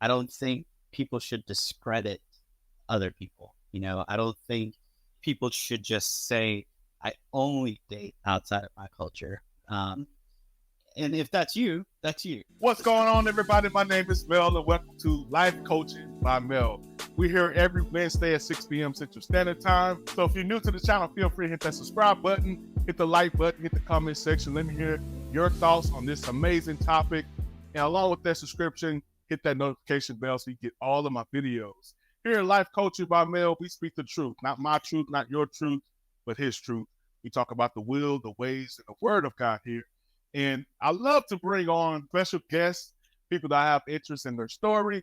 I don't think people should discredit other people. I don't think people should just say, I only date outside of my culture. And if that's you, that's you. What's going on, everybody? My name is Mel, and welcome to Life Coaching by Mel. We're here every Wednesday at 6 p.m. Central Standard Time. So if you're new to the channel, feel free to hit that subscribe button, hit the like button, hit the comment section. Let me hear your thoughts on this amazing topic. And along with that subscription, hit that notification bell so you get all of my videos. Here at Life Coaching by Mel, we speak the truth. Not my truth, not your truth, but his truth. We talk about the will, the ways, and the word of God here. And I love to bring on special guests, people that have interest in their story,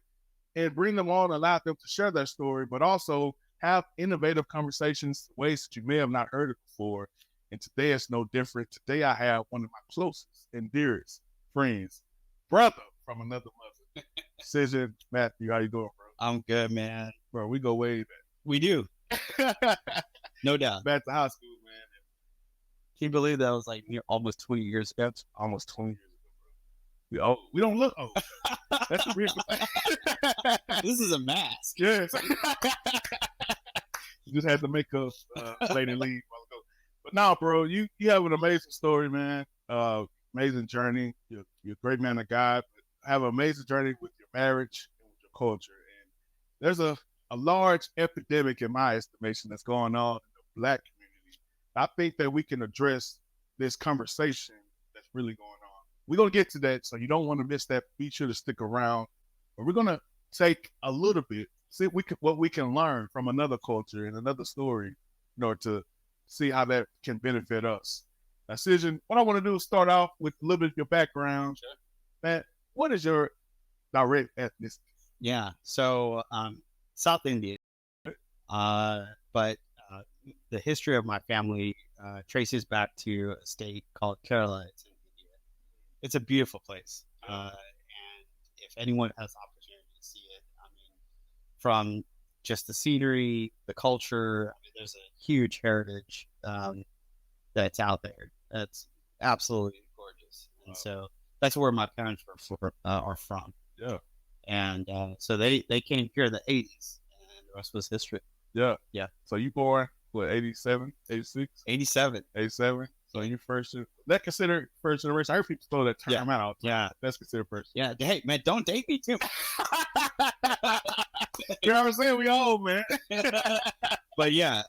and bring them on, allow them to share their story, but also have innovative conversations, ways that you may have not heard it before. And today it's no different. Today I have one of my closest and dearest friends, brother from another mother, Shijin Mathew. How you doing, bro? I'm good, man. Bro, we go way back. We do. No doubt. Back to high school, man. Can you believe that was like almost 20 years ago? Almost 20 years ago, bro. We don't look old. That's a real thing. This is a mask. Yes. You just had to make us late and leave a while ago. But now, bro, you have an amazing story, man. Amazing journey. You're a great man of God. But have an amazing journey with your marriage and with your culture. And there's a large epidemic, in my estimation, that's going on in the Black community. I think that we can address this conversation that's really going on. We're going to get to that, so you don't want to miss that. Be sure to stick around. But we're going to take a little bit, see what we can learn from another culture and another story in order to see how that can benefit us. Now, Shijin, what I want to do is start off with a little bit of your background. Sure. Man, what is your direct ethnicity? Yeah. So, South Indian. But the history of my family traces back to a state called Kerala. It's in India. It's a beautiful place. And if anyone has the opportunity to see it, I mean, from just the scenery, the culture, I mean, there's a huge heritage that's out there. That's absolutely gorgeous. And so that's where my parents are from. Yeah. And so they came here in the 80s, and the rest was history. Yeah. Yeah. So you born, what, 87, 86? 87. 87. So you that considered first generation. I heard people throw that term out. Yeah. That's considered first. Yeah. Hey, man, don't date me too. You know what I'm saying? We old, man. But yeah,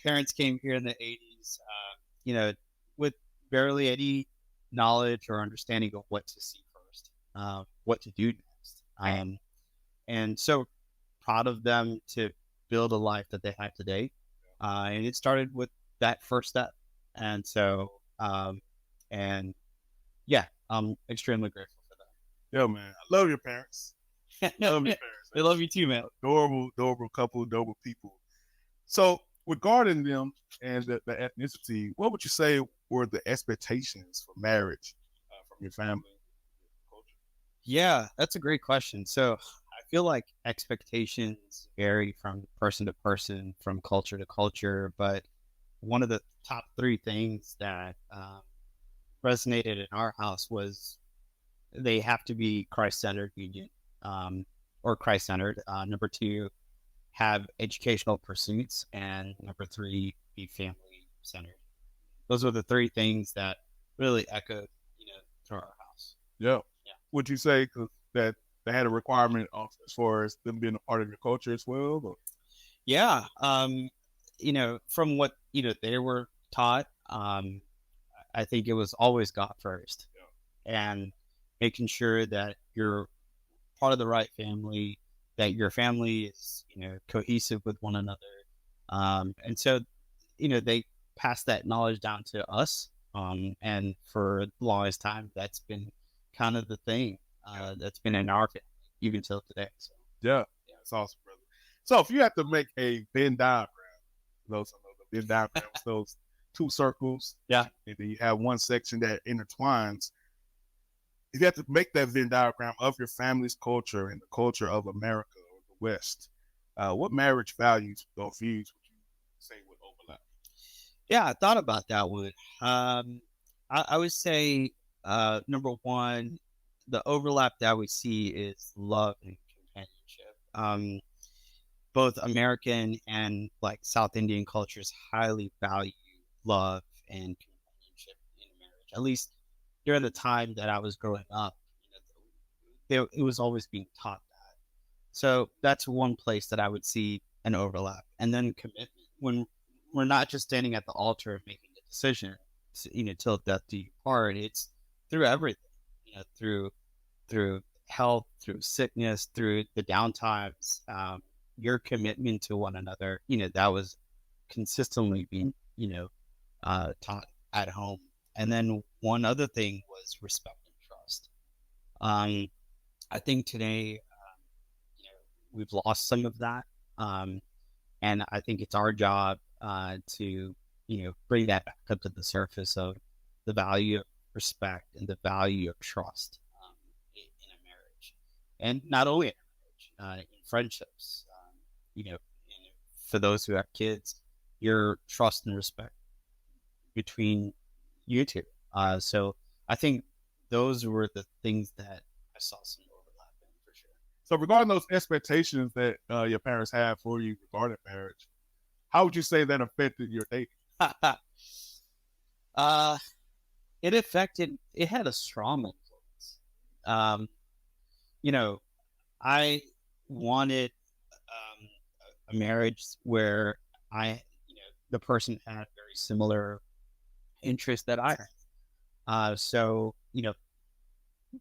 parents came here in the 80s, with barely any knowledge or understanding of what to see first, what to do next. And so proud of them to build a life that they have today. And it started with that first step. And so, and yeah, I'm extremely grateful for that. Yeah, man. I love your parents. Love your parents. They love you too, man. Adorable couple, adorable people. So regarding them and the ethnicity, what would you say were the expectations for marriage from your family? Culture? Yeah, that's a great question. So I feel like expectations vary from person to person, from culture to culture, but one of the top three things that resonated in our house was they have to be Christ-centered union, or Christ-centered. Number two, have educational pursuits, and number three, be family-centered. Those were the three things that really echoed, through our house. Yeah. Yeah. Would you say that they had a requirement as far as them being a part of your culture as well? Or? Yeah. From what, they were taught, I think it was always God first. Yeah. And making sure that you're part of the right family, that your family is, cohesive with one another. And so, they passed that knowledge down to us. And for the longest time, that's been kind of the thing that's been in our family, even till today. So. Yeah, that's awesome, brother. So if you have to make a Venn diagram, those are the Venn diagrams, those two circles, yeah, and then you have one section that intertwines. If you have to make that Venn diagram of your family's culture and the culture of America or the West, what marriage values or views would you say would overlap? Yeah, I thought about that one. I would say number one, the overlap that we see is love and both American and like South Indian cultures highly value love and companionship in marriage. At least during the time that I was growing up, it was always being taught that. So that's one place that I would see an overlap. And then commitment, when we're not just standing at the altar of making a decision, till death do you part. It's through everything, through health, through sickness, through the downtimes. Your commitment to one another, that was consistently being, taught at home. And then one other thing was respect and trust. Um, I think today, we've lost some of that. And I think it's our job to, bring that back up to the surface of the value of respect and the value of trust in a marriage. And not only in a marriage, in friendships, for those who have kids, your trust and respect between you two. So I think those were the things that I saw some overlap in for sure. So regarding those expectations that your parents have for you regarding marriage, how would you say that affected your dating? uh, it had a strong influence. Um, I wanted a marriage where the person had very similar interests that I had. So,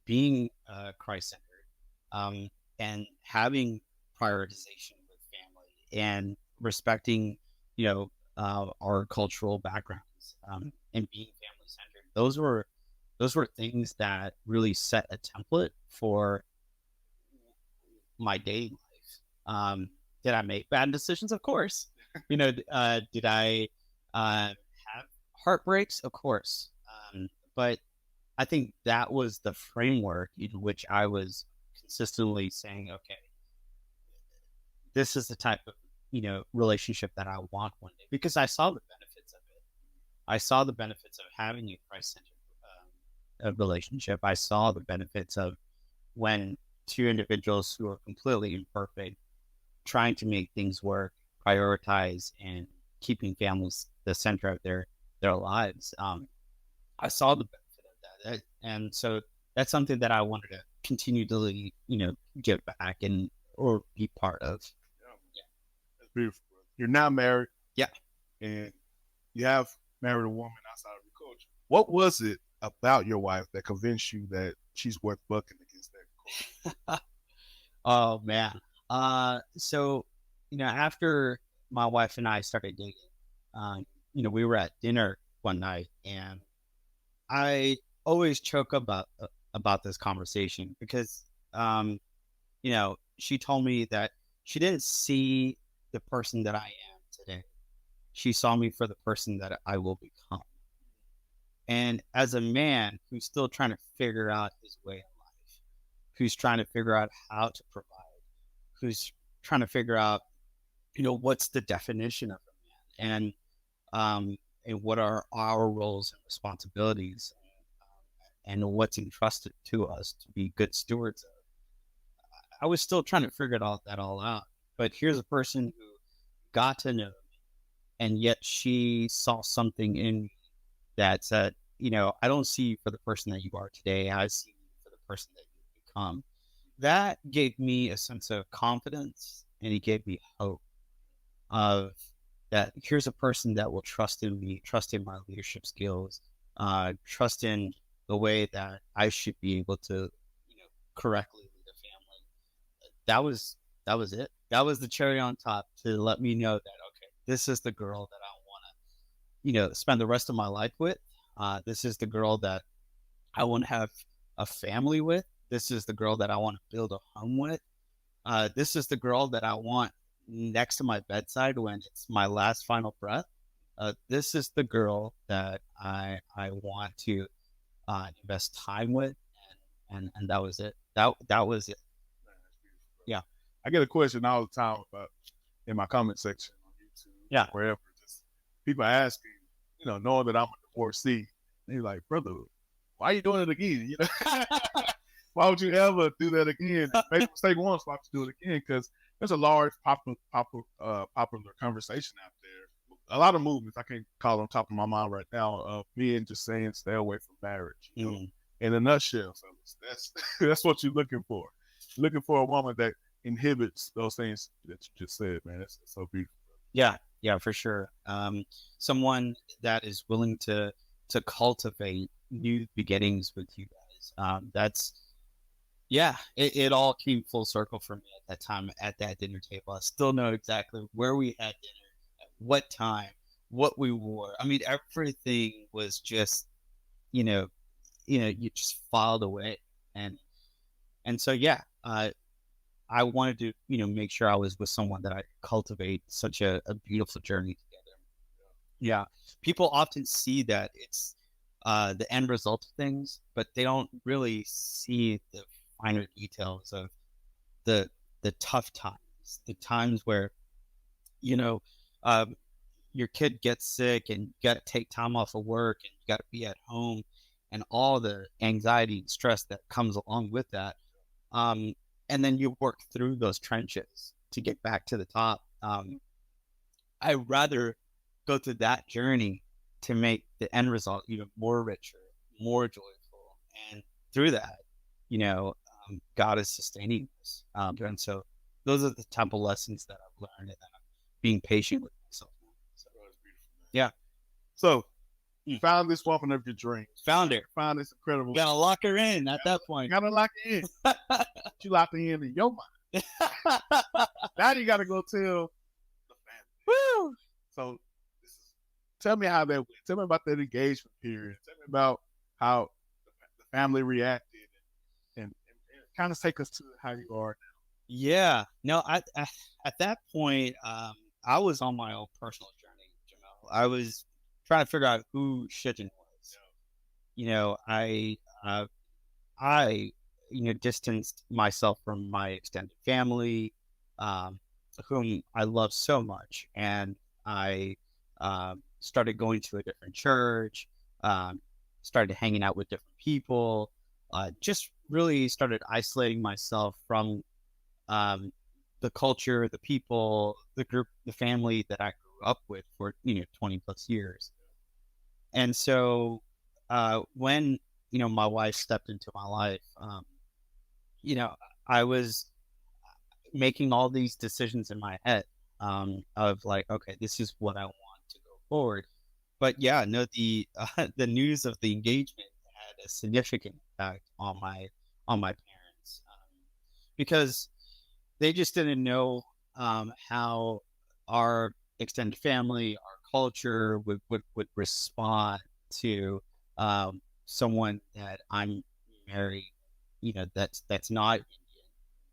being Christ-centered, and having prioritization with family and respecting, our cultural backgrounds, and being family-centered. Those were things that really set a template for my dating life. Did I make bad decisions? Of course. Did I have heartbreaks? Of course. But I think that was the framework in which I was consistently saying, okay, this is the type of, relationship that I want one day, because I saw the benefits of it. I saw the benefits of having a Christ-centered relationship. I saw the benefits of when two individuals who are completely imperfect, trying to make things work, prioritize, and keeping families the center of their lives. I saw the benefit of that, and so that's something that I wanted to continue to, give back and or be part of. Yeah, that's beautiful. You're now married. Yeah. And you have married a woman outside of your culture. What was it about your wife that convinced you that she's worth bucking against that culture? Oh man. So, after my wife and I started dating, we were at dinner one night, and I always choke about this conversation because, she told me that she didn't see the person that I am today. She saw me for the person that I will become. And as a man who's still trying to figure out his way in life, who's trying to figure out how to provide, who's trying to figure out, what's the definition of a man, and what are our roles and responsibilities, and what's entrusted to us to be good stewards of. I was still trying to figure that all out. But here's a person who got to know me, and yet she saw something in me that said, I don't see you for the person that you are today. I see you for the person that you become. That gave me a sense of confidence, and it gave me hope of that here's a person that will trust in me, trust in my leadership skills, trust in the way that I should be able to, correctly lead a family. That was it. That was the cherry on top to let me know that, okay, this is the girl that I want to, spend the rest of my life with. This is the girl that I want to have a family with. This is the girl that I want to build a home with. This is the girl that I want next to my bedside when it's my last final breath. This is the girl that I want to invest time with, and that was it. That was it. Yeah. I get a question all the time about in my comment section on YouTube, Yeah. wherever. Just people asking, knowing that I'm a divorcee, they're like, brother, why are you doing it again? Why would you ever do that again? Make a mistake once, why would you do it again? Because there's a large popular conversation out there. A lot of movements, I can't call on top of my mind right now, of men just saying stay away from marriage. You know? In a nutshell, so that's that's what you're looking for. Looking for a woman that inhibits those things that you just said, man. That's so beautiful. Yeah, yeah, for sure. Someone that is willing to cultivate new beginnings with you guys. That's yeah. It all came full circle for me at that time at that dinner table. I still know exactly where we had dinner, at what time, what we wore. I mean, everything was just you know, you just filed away, and so yeah. I wanted to, make sure I was with someone that I cultivate such a beautiful journey together. Yeah. People often see that it's the end result of things, but they don't really see the finer details of the tough times, the times where, you know, um, your kid gets sick and you got to take time off of work and you got to be at home and all the anxiety and stress that comes along with that. Um, and then you work through those trenches to get back to the top. I'd rather go through that journey to make the end result even more richer, more joyful. And through that, you know, God is sustaining us. And so those are the temple lessons that I've learned, and I'm being patient with myself now. So, yeah. So Mm. found this woman of your dreams. Found her. Found this incredible. Gotta lock her in at that point. Gotta lock her in. You locked her in your mind. Now you gotta go tell the family. Woo! So tell me how that went. Tell me about that engagement period. Tell me about how the family reacted, and kind of take us to how you are now. Yeah. No, at that point, I was on my own personal journey, Jamel. I was trying to figure out who Shijin was. You know, I distanced myself from my extended family, um, whom I love so much, and I started going to a different church, um, started hanging out with different people, just really started isolating myself from um, the culture, the people, the group, the family that I grew up with for 20 plus years. And so when my wife stepped into my life, you know, I was making all these decisions in my head of like, okay, this is what I want to go forward. But yeah, no, the the news of the engagement had a significant impact on my parents, because they just didn't know how our extended family, our culture would respond to someone that I'm married, that's not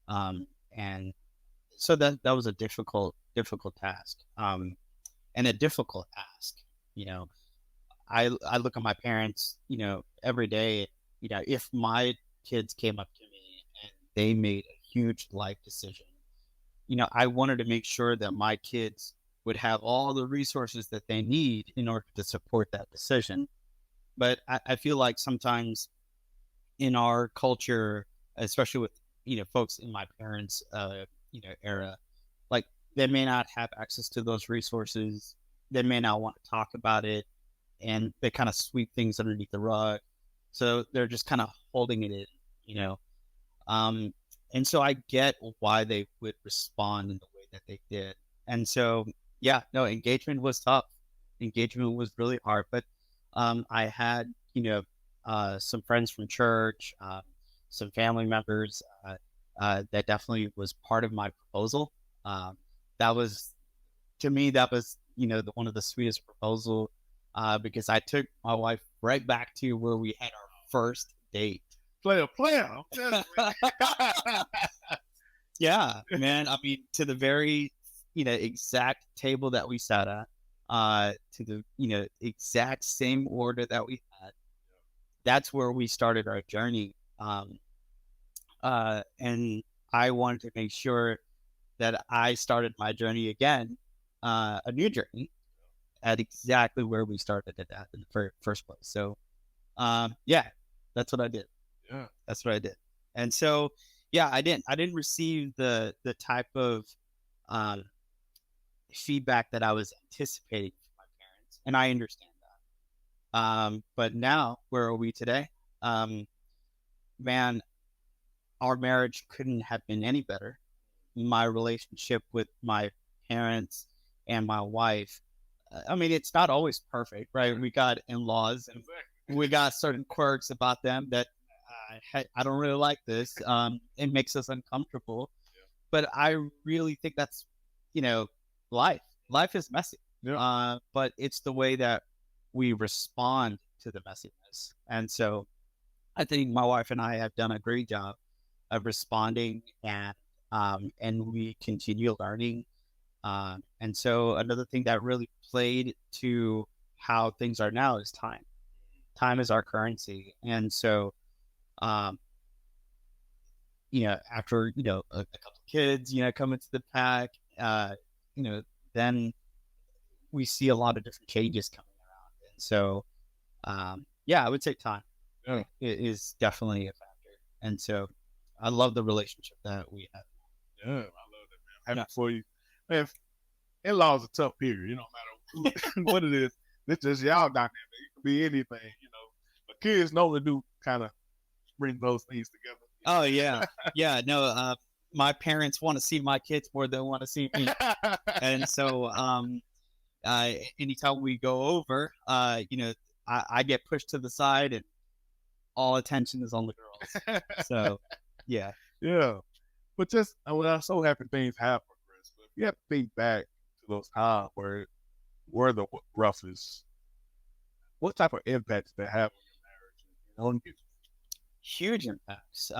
Indian. And so that was a difficult task, and a difficult ask. You know, I look at my parents, every day. If my kids came up to me and they made a huge life decision, I wanted to make sure that my kids would have all the resources that they need in order to support that decision. But I feel like sometimes in our culture, especially with folks in my parents' era, like they may not have access to those resources. They may not want to talk about it, and they kind of sweep things underneath the rug. So they're just kind of holding it in, you know. Um, and so I get why they would respond in the way that they did. And so, yeah, no, engagement was tough. Engagement was really hard, but I had, some friends from church, some family members that definitely was part of my proposal. That was, to me, that was, one of the sweetest proposal, because I took my wife right back to where we had our first date. Player. Yeah, man. I mean, to the very, exact table that we sat at, to the, exact same order that we had. That's where we started our journey. And I wanted to make sure that I started my journey again, a new journey at exactly where we started it at in the first place. So, yeah, that's what I did. Yeah. That's what I did. And so, yeah, I didn't receive the type of um, feedback that I was anticipating from my parents, and I understand that. But now, where are we today? Um, Man, our marriage couldn't have been any better. My relationship with my parents and my wife, I mean, it's not always perfect, right? We got in-laws and we got certain quirks about them that I don't really like this. It makes us uncomfortable, but I really think that's, you know, life. Life is messy, Yeah. but it's the way that we respond to the messiness. And so I think my wife and I have done a great job of responding, and we continue learning. And so another thing that really played to how things are now is time. Time is our currency, and so um, after a couple kids, come into the pack, you know, then we see a lot of different changes coming around, and so yeah, I would say time Yeah. is definitely a factor, and so I love the relationship that we have. Yeah. I love that, man. Yeah. Happy for you. Man, in-law is a tough period. No matter what it is. It's just y'all dynamic. It could be anything, But kids normally do kind of bring those things together. Oh yeah, yeah. No, my parents want to see my kids more than want to see me, and so anytime we go over, I get pushed to the side, and all attention is on the girls. So yeah. Yeah. But just, I'm so happy things have progressed. But if you have to think back to those times where were the roughest, what type of impact did that have on your marriage? Huge impacts.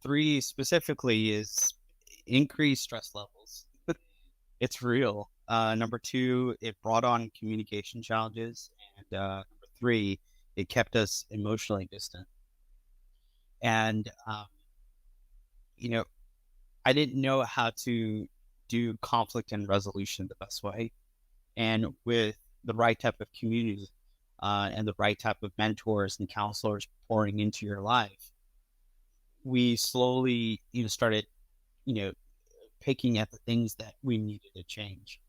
Three specifically is increased stress levels. It's real. Number two, it brought on communication challenges, and number three, it kept us emotionally distant. And you know, I didn't know how to do conflict and resolution the best way, and with the right type of community and the right type of mentors and counselors pouring into your life, we slowly, started, you know, picking at the things that we needed to change.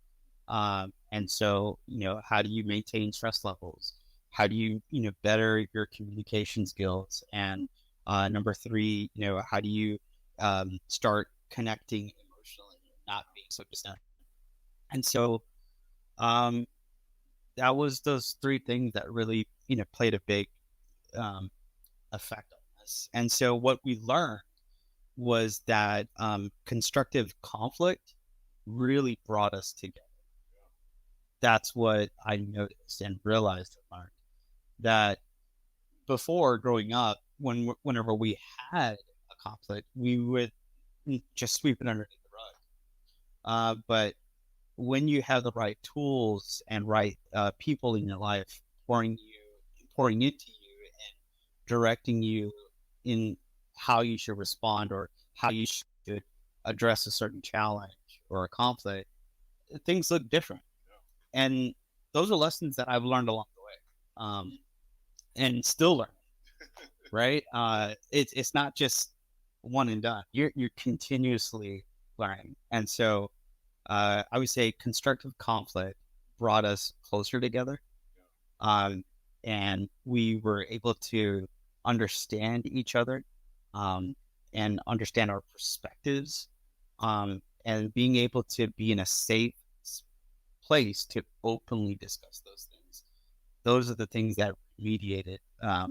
And so, how do you maintain stress levels? How do you, better your communication skills? And number three, how do you start connecting emotionally, not being so distant? And so um, that was those three things that really, played a big um, effect on us. And so what we learned was that constructive conflict really brought us together. That's what I noticed and realized and learned, that before growing up, whenever we had a conflict, we would just sweep it underneath the rug. But when you have the right tools and right people in your life pouring into you and directing you in how you should respond or how you should address a certain challenge or a conflict, things look different. And those are lessons that I've learned along the way, and still learning. Right? It's not just one and done. You're continuously learning, and so I would say constructive conflict brought us closer together, um, and we were able to understand each other, um, and understand our perspectives, and being able to be in a safe place to openly discuss those things. Those are the things that mediated uh,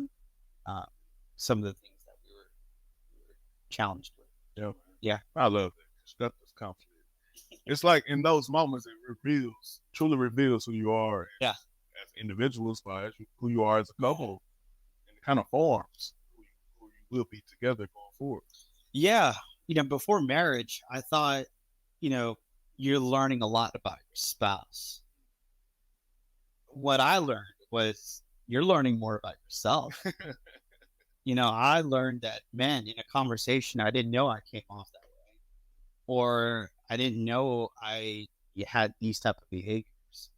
some of the things that we were challenged with. Yeah. Yeah. I love that. Constructive conflict. It's like in those moments, it truly reveals who you are Yeah. as individuals, but who you are as a couple, and it kind of forms who you will be together going forward. Yeah. Before marriage, I thought, you're learning a lot about your spouse. What I learned was you're learning more about yourself. I learned that, man, in a conversation, I didn't know I came off that way, or I didn't know I had these type of behaviors.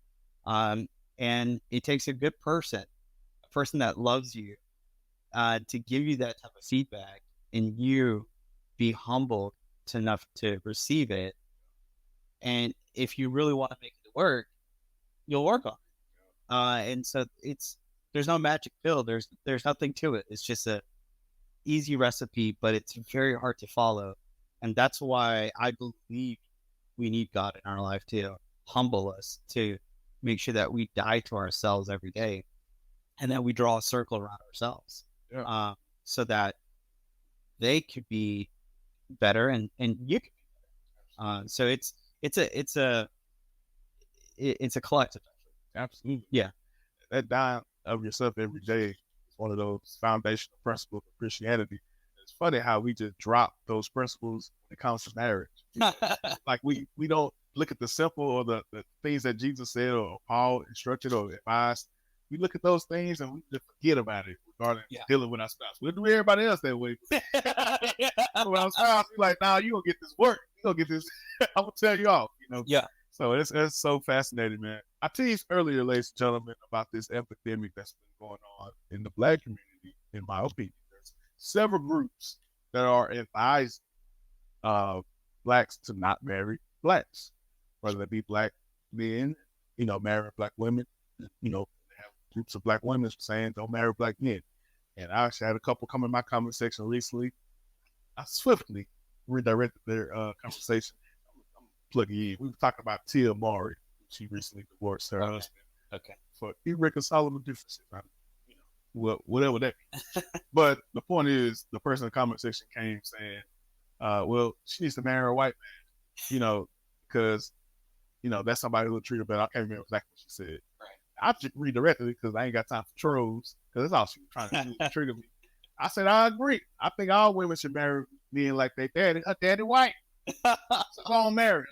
Um, and it takes a good person, a person that loves you, to give you that type of feedback and you be humble enough to receive it. And if you really want to make it work, you'll work on it. And so there's no magic pill. There's nothing to it. It's just a easy recipe, but it's very hard to follow. And that's why I believe we need God in our life to humble us, to make sure that we die to ourselves every day, and that we draw a circle around ourselves, Yeah. so that they could be better, and you could be better. So it's a collective effort. Absolutely. Yeah. That dying of yourself every day is one of those foundational principles of Christianity. It's funny how we just drop those principles when it comes to marriage. Like we don't look at the simple or the things that Jesus said or Paul instructed or advised. We look at those things and we just forget about it regarding dealing with our spouse. We'll do everybody else that way. When our spouse, we're like, nah, you gonna get this work. You gonna get this. I'm gonna tell you off. Yeah. So it's so fascinating, man. I teased earlier, ladies and gentlemen, about this epidemic that's been going on in the Black community. In my opinion, there's several groups that are advising Blacks to not marry Blacks, whether they be Black men, marrying Black women. They have groups of Black women saying don't marry Black men. And I actually had a couple come in my comment section recently. I swiftly redirected their conversation. I'm plugging in. We were talking about Tia Mowry. She recently divorced her husband. Okay. For irreconcilable differences. Whatever that means. But the point is, the person in the comment section came saying, well, she needs to marry a white man, because, that's somebody who will treat her better. I can't remember exactly what she said. Right. I just redirected it because I ain't got time for trolls, because that's all she was trying to do, trigger me. I said, I agree. I think all women should marry men like their daddy. Her daddy white. So go on, marry.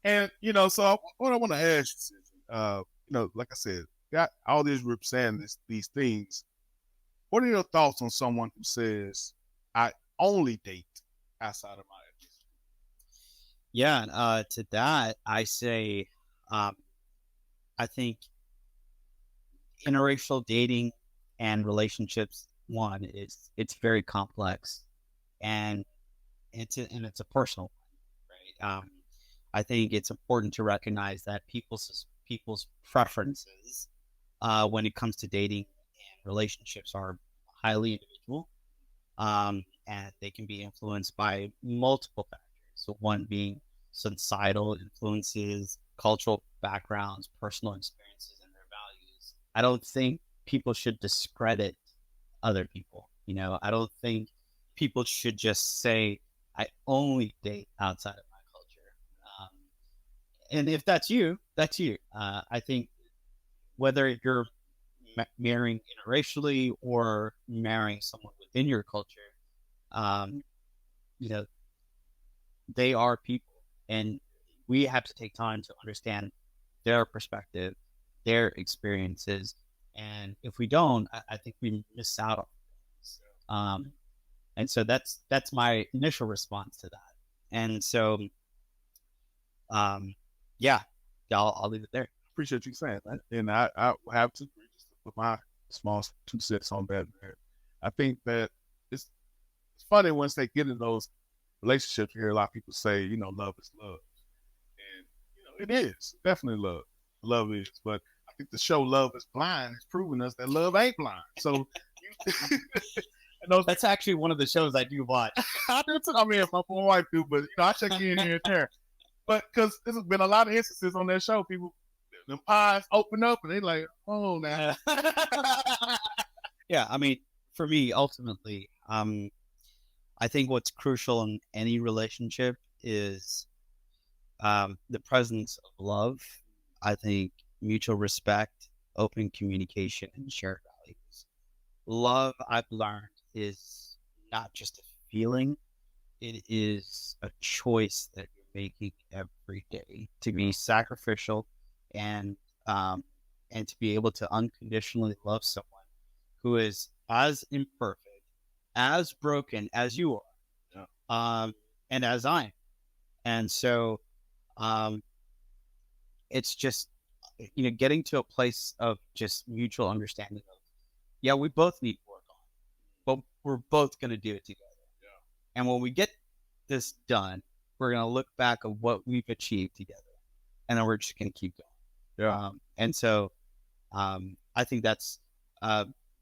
And, so what I want to ask you, like I said, got all these groups saying these things. What are your thoughts on someone who says, I only date outside of my ethnicity? Yeah. To that, I say, I think interracial dating and relationships, it's very complex, and it's a personal one, right? I think it's important to recognize that people's preferences, when it comes to dating and relationships, are highly individual, and they can be influenced by multiple factors. So one being societal influences, cultural backgrounds, personal experiences, and their values. I don't think people should discredit other people. I don't think people should just say, I only date outside of my culture. And if that's you, that's you. I think whether you're marrying interracially or marrying someone within your culture, you know, they are people, and we have to take time to understand their perspective, their experiences. And if we don't, I think we miss out on things. And so that's my initial response to that. And so, yeah, I'll leave it there. Appreciate you saying that. And I have to agree, just to put my small 2 cents on that, man. I think that it's funny once they get in those relationships. You hear a lot of people say, love is love. And, it is definitely love. Love is. But I think the show Love is Blind has proven us that love ain't blind. So, that's actually one of the shows I do watch. I do too. I mean, if my wife do, but I check in here and there. But because there's been a lot of instances on that show, people, the pies open up and they like, oh, now. Yeah, I mean, for me, ultimately, I think what's crucial in any relationship is the presence of love. I think mutual respect, open communication, and shared values. Love, I've learned, is not just a feeling. It is a choice that you're making every day to be sacrificial and to be able to unconditionally love someone who is as imperfect, as broken as you are, and as I am. And so it's just, getting to a place of just mutual understanding of, yeah, we both need to work on, but we're both going to do it together. Yeah. And when we get this done, we're going to look back at what we've achieved together, and then we're just going to keep going. Yeah. And so I think that's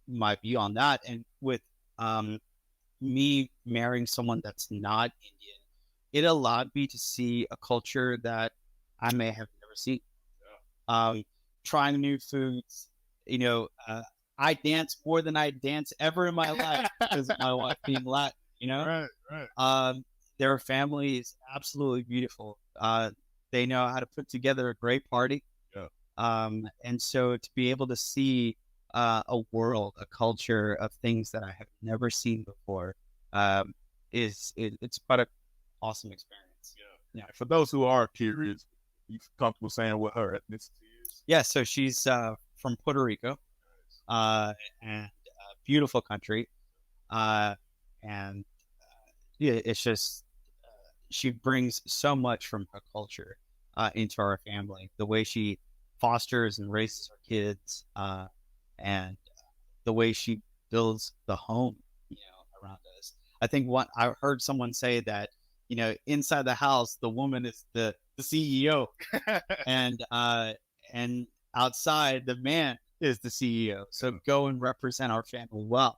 my view on that. And with me marrying someone that's not Indian, it allowed me to see a culture that I may have never seen. Trying new foods, I dance more than I dance ever in my life because of my wife being Latin, Right. Right. Their family is absolutely beautiful. They know how to put together a great party. Yeah. And so to be able to see a world, a culture of things that I have never seen before, it's quite an awesome experience. Yeah. For those who are curious, you comfortable saying what her ethnicity is? Yeah. So she's from Puerto Rico, and beautiful country. And yeah, it's just she brings so much from her culture into our family. The way she fosters and raises her kids, and the way she builds the home, around us. I think what I heard someone say that, inside the house, the woman is the CEO, and outside the man is the CEO. So go and represent our family well.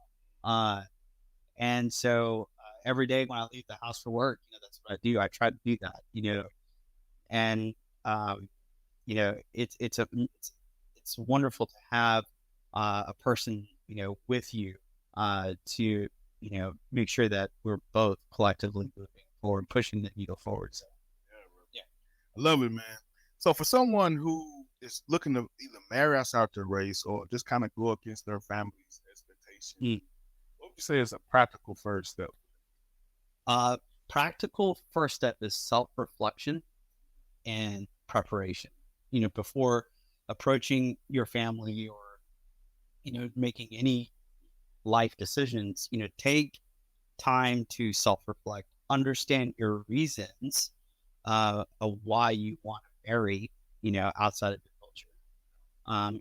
And so every day when I leave the house for work, that's what I do. I try to do that, and it's wonderful to have a person, with you to, make sure that we're both collectively moving forward, pushing the needle forward. So, yeah. I love it, man. So for someone who is looking to either marry outside their race or just kind of go against their family's expectations, what would you say is a practical first step? Practical first step is self-reflection and preparation. Before approaching your family or, making any life decisions, take time to self-reflect, understand your reasons of why you want to marry, outside of your culture.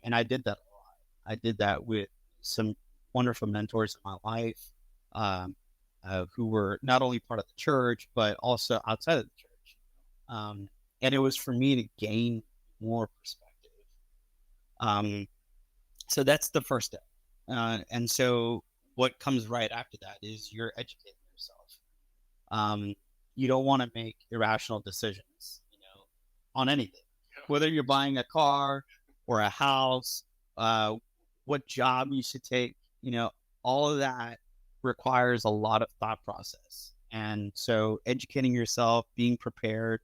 And I did that a lot. I did that with some wonderful mentors in my life, who were not only part of the church, but also outside of the church. And it was for me to gain more perspective. So that's the first step. And so what comes right after that is you're educating yourself. You don't want to make irrational decisions, on anything, whether you're buying a car or a house, what job you should take, all of that requires a lot of thought process. And so educating yourself, being prepared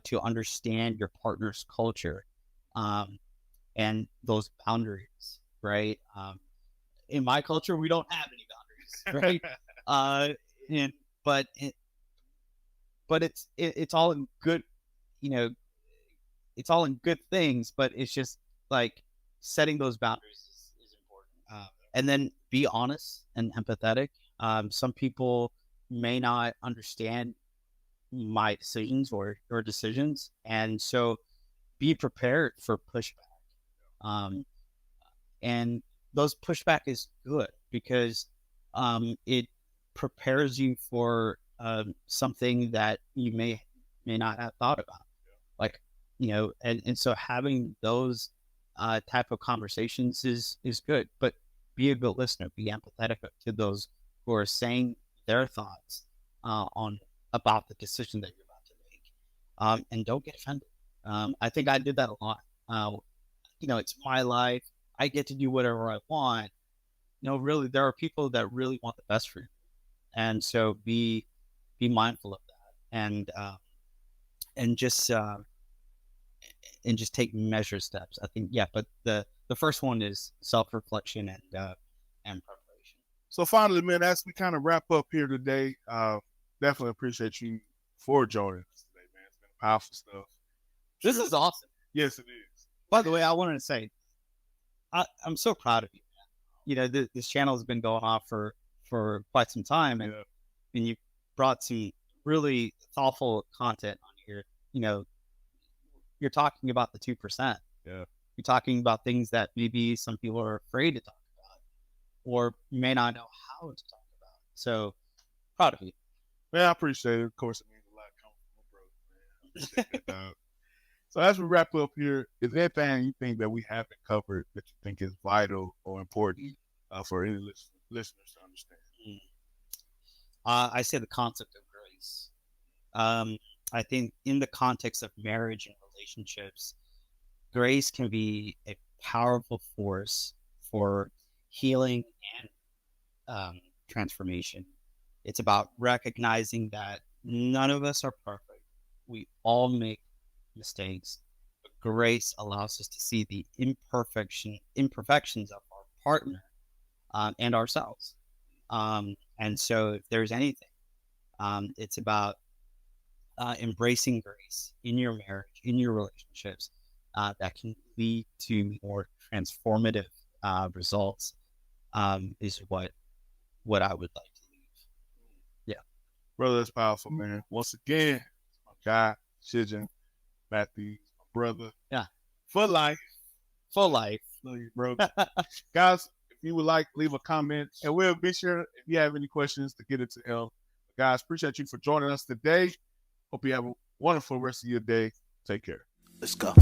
to understand your partner's culture, and those boundaries, right? In my culture, we don't have any boundaries, right? And but it's all in good, it's all in good things. But it's just like setting those boundaries is important, and then be honest and empathetic. Some people may not understand my decisions or your decisions, and so be prepared for pushback. And those pushback is good because it prepares you for something that you may not have thought about, like, and so having those type of conversations is good. But be a good listener, be empathetic to those who are saying their thoughts on about the decision that you're about to make, and don't get offended. I think I did that a lot. It's my life. I get to do whatever I want. Really, there are people that really want the best for you, and so be mindful of that, and just take measured steps. I think, yeah. But the first one is self-reflection and preparation. So finally, man, as we kind of wrap up here today, definitely appreciate you for joining us today, man. It's been powerful stuff. This is awesome. Yes, it is. By the way, I wanted to say, I'm so proud of you, man. This channel has been going off for quite some time, and you brought some really thoughtful content on here. You're talking about the 2%. Yeah. You're talking about things that maybe some people are afraid to talk about, or may not know how to talk So proud of you. Man, I appreciate it. Of course, it means a lot coming from my brother, man. I appreciate that, dog. So as we wrap up here, is there anything you think that we haven't covered that you think is vital or important for any listeners to understand? I say the concept of grace. I think in the context of marriage and relationships, grace can be a powerful force for healing and transformation. It's about recognizing that none of us are perfect. We all make mistakes. But grace allows us to see the imperfections of our partner and ourselves. And so, if there's anything, it's about embracing grace in your marriage, in your relationships, that can lead to more transformative results. Is what I would like to leave. Yeah, Brother, that's powerful, man. Once again, my guy, Shijin Mathew, my brother. Yeah, For life. full life. Love you, bro. Guys, if you would like, leave a comment, and we'll be sure, if you have any questions, to get it to him. Guys, appreciate you for joining us today. Hope you have a wonderful rest of your day. Take care. Let's go.